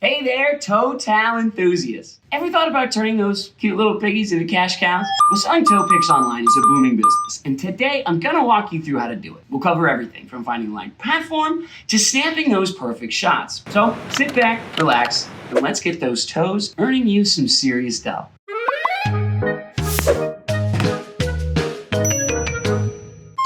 Hey there, toe towel enthusiasts. Ever thought about turning those cute little piggies into cash cows? Well, selling toe pics online is a booming business, and today I'm gonna walk you through how to do it. We'll cover everything from finding the right platform to snapping those perfect shots. So sit back, relax, and let's get those toes earning you some serious dough.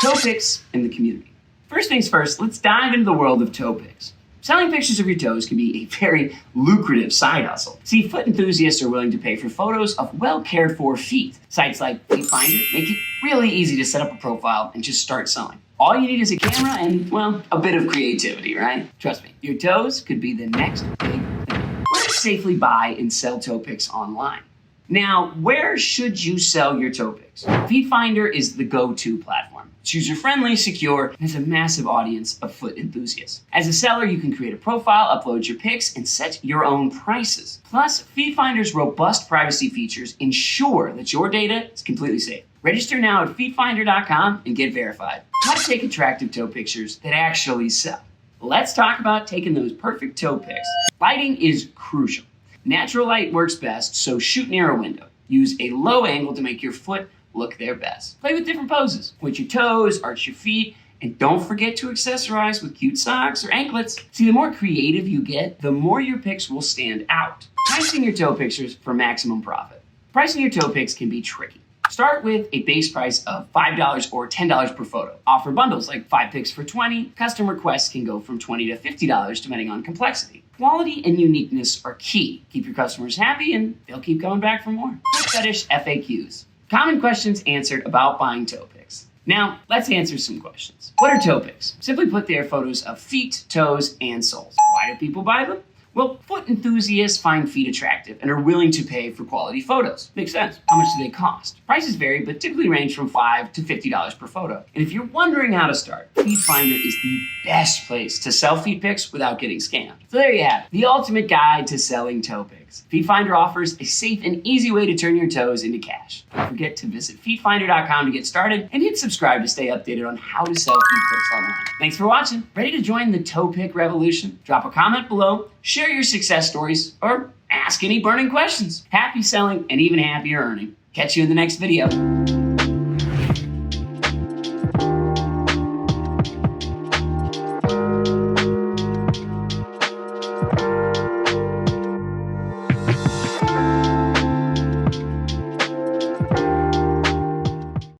Toe pics in the community. First things first, let's dive into the world of toe pics. Selling pictures of your toes can be a very lucrative side hustle. See, foot enthusiasts are willing to pay for photos of well-cared-for feet. Sites like Feetfinder make it really easy to set up a profile and just start selling. All you need is a camera and, well, a bit of creativity, right? Trust me, your toes could be the next big thing. Where to safely buy and sell toe pics online? Now, where should you sell your toe pics? Feetfinder is the go-to platform. It's user-friendly, secure, and has a massive audience of foot enthusiasts. As a seller, you can create a profile, upload your pics, and set your own prices. Plus, Feetfinder's robust privacy features ensure that your data is completely safe. Register now at feetfinder.com and get verified. How to take attractive toe pictures that actually sell. Let's talk about taking those perfect toe pics. Lighting is crucial. Natural light works best, so shoot near a window. Use a low angle to make your foot look their best. Play with different poses. Point your toes, arch your feet, and don't forget to accessorize with cute socks or anklets. See, the more creative you get, the more your pics will stand out. Pricing your toe pictures for maximum profit. Pricing your toe pics can be tricky. Start with a base price of $5 or $10 per photo. Offer bundles like 5 pics for $20. Custom requests can go from $20 to $50 depending on complexity. Quality and uniqueness are key. Keep your customers happy and they'll keep coming back for more. Foot fetish FAQs. Common questions answered about buying toe pics. Now, let's answer some questions. What are toe pics? Simply put, they are photos of feet, toes, and soles. Why do people buy them? Well, foot enthusiasts find feet attractive and are willing to pay for quality photos. Makes sense. How much do they cost? Prices vary, but typically range from $5 to $50 per photo. And if you're wondering how to start, Feetfinder is the best place to sell feet pics without getting scammed. So there you have it, the ultimate guide to selling toe pics. Feetfinder offers a safe and easy way to turn your toes into cash. Don't forget to visit feetfinder.com to get started and hit subscribe to stay updated on how to sell feet pics online. Thanks for watching. Ready to join the toe pic revolution? Drop a comment below, share your success stories, or ask any burning questions. Happy selling and even happier earning. Catch you in the next video.